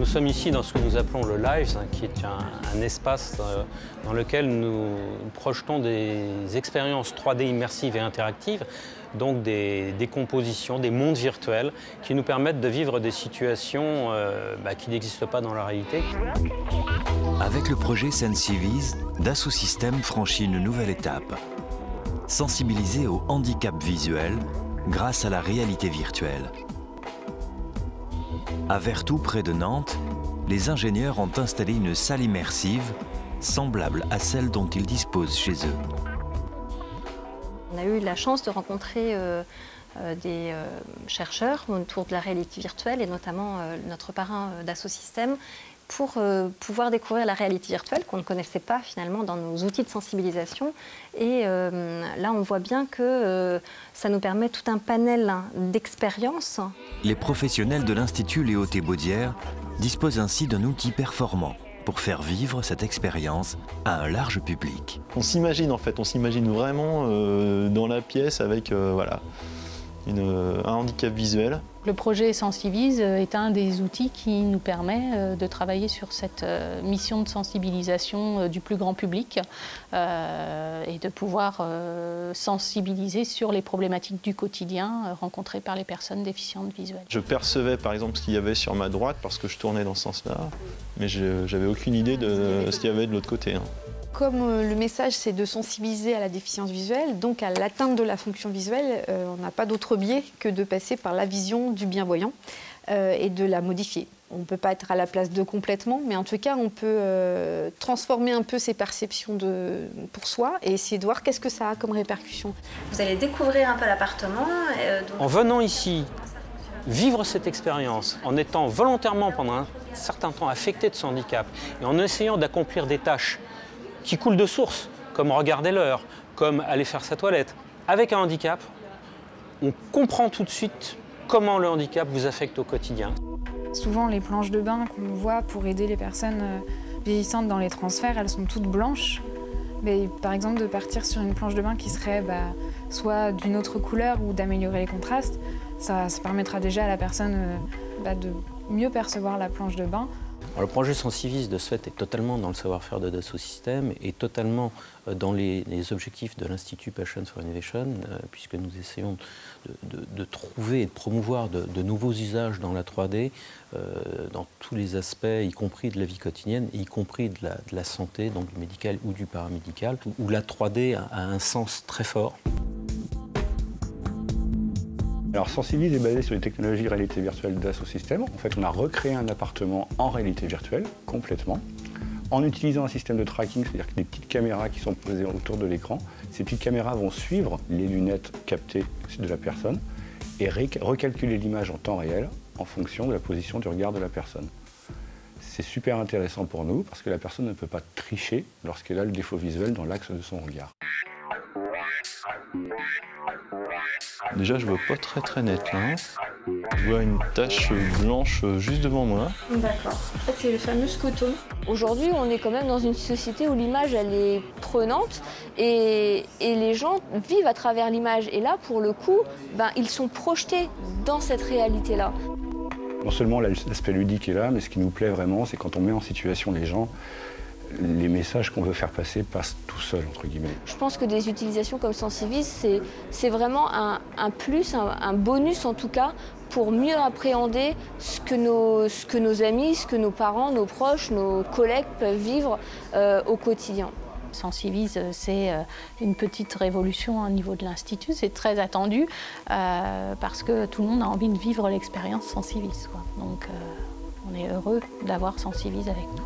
sommes ici dans ce que nous appelons le Lives, qui est un espace dans lequel nous projetons des expériences 3D immersives et interactives, donc des compositions, des mondes virtuels qui nous permettent de vivre des situations qui n'existent pas dans la réalité. Avec le projet Sensiviz, Dassault Systèmes franchit une nouvelle étape. Sensibiliser au handicap visuel grâce à la réalité virtuelle. À Vertou, près de Nantes, les ingénieurs ont installé une salle immersive semblable à celle dont ils disposent chez eux. On a eu la chance de rencontrer des chercheurs autour de la réalité virtuelle et notamment notre parrain Dassault Systèmes pour pouvoir découvrir la réalité virtuelle qu'on ne connaissait pas finalement dans nos outils de sensibilisation. Et là, on voit bien que ça nous permet tout un panel d'expériences. Les professionnels de l'Institut Léo Thébaudière disposent ainsi d'un outil performant pour faire vivre cette expérience à un large public. On s'imagine en fait, on s'imagine vraiment dans la pièce avec voilà, un handicap visuel. Le projet Sensiviz est un des outils qui nous permet de travailler sur cette mission de sensibilisation du plus grand public et de pouvoir sensibiliser sur les problématiques du quotidien rencontrées par les personnes déficientes visuelles. Je percevais par exemple ce qu'il y avait sur ma droite parce que je tournais dans ce sens-là, mais je n'avais aucune idée de ce qu'il y avait de l'autre côté. Comme le message, c'est de sensibiliser à la déficience visuelle, donc à l'atteinte de la fonction visuelle, on n'a pas d'autre biais que de passer par la vision du bienvoyant et de la modifier. On ne peut pas être à la place d'eux complètement, mais en tout cas, on peut transformer un peu ses perceptions pour soi et essayer de voir qu'est-ce que ça a comme répercussion. Vous allez découvrir un peu l'appartement. En venant ici, vivre cette expérience, en étant volontairement pendant un certain temps affecté de son handicap et en essayant d'accomplir des tâches qui coulent de source, comme regarder l'heure, comme aller faire sa toilette. Avec un handicap, on comprend tout de suite comment le handicap vous affecte au quotidien. Souvent, les planches de bain qu'on voit pour aider les personnes vieillissantes dans les transferts, elles sont toutes blanches. Mais par exemple, de partir sur une planche de bain qui serait soit d'une autre couleur ou d'améliorer les contrastes, ça permettra déjà à la personne de mieux percevoir la planche de bain. Alors, le projet Sensiviz, de ce fait, est totalement dans le savoir-faire de Dassault Systèmes et totalement dans les objectifs de l'Institut Passion for Innovation, puisque nous essayons de trouver et de promouvoir de nouveaux usages dans la 3D, dans tous les aspects, y compris de la vie quotidienne, y compris de la santé, donc du médical ou du paramédical, où la 3D a un sens très fort. Alors Sensiviz est basé sur les technologies de réalité virtuelle Dassault Systèmes. En fait, on a recréé un appartement en réalité virtuelle, complètement, en utilisant un système de tracking, c'est-à-dire que des petites caméras qui sont posées autour de l'écran. Ces petites caméras vont suivre les lunettes captées de la personne et recalculer l'image en temps réel en fonction de la position du regard de la personne. C'est super intéressant pour nous parce que la personne ne peut pas tricher lorsqu'elle a le défaut visuel dans l'axe de son regard. Déjà, je vois pas très net là. Je vois une tache blanche juste devant moi. D'accord. En fait, c'est le fameux scoton. Aujourd'hui, on est quand même dans une société où l'image, elle est prenante et les gens vivent à travers l'image. Et là, pour le coup, ils sont projetés dans cette réalité-là. Non seulement l'aspect ludique est là, mais ce qui nous plaît vraiment, c'est quand on met en situation les gens, les messages qu'on veut faire passer passent tout seuls, entre guillemets. Je pense que des utilisations comme Sensiviz, c'est vraiment un plus, un bonus en tout cas, pour mieux appréhender ce que nos amis, ce que nos parents, nos proches, nos collègues peuvent vivre au quotidien. Sensiviz, c'est une petite révolution au niveau de l'Institut, c'est très attendu parce que tout le monde a envie de vivre l'expérience Sensiviz, quoi. Donc on est heureux d'avoir Sensiviz avec nous.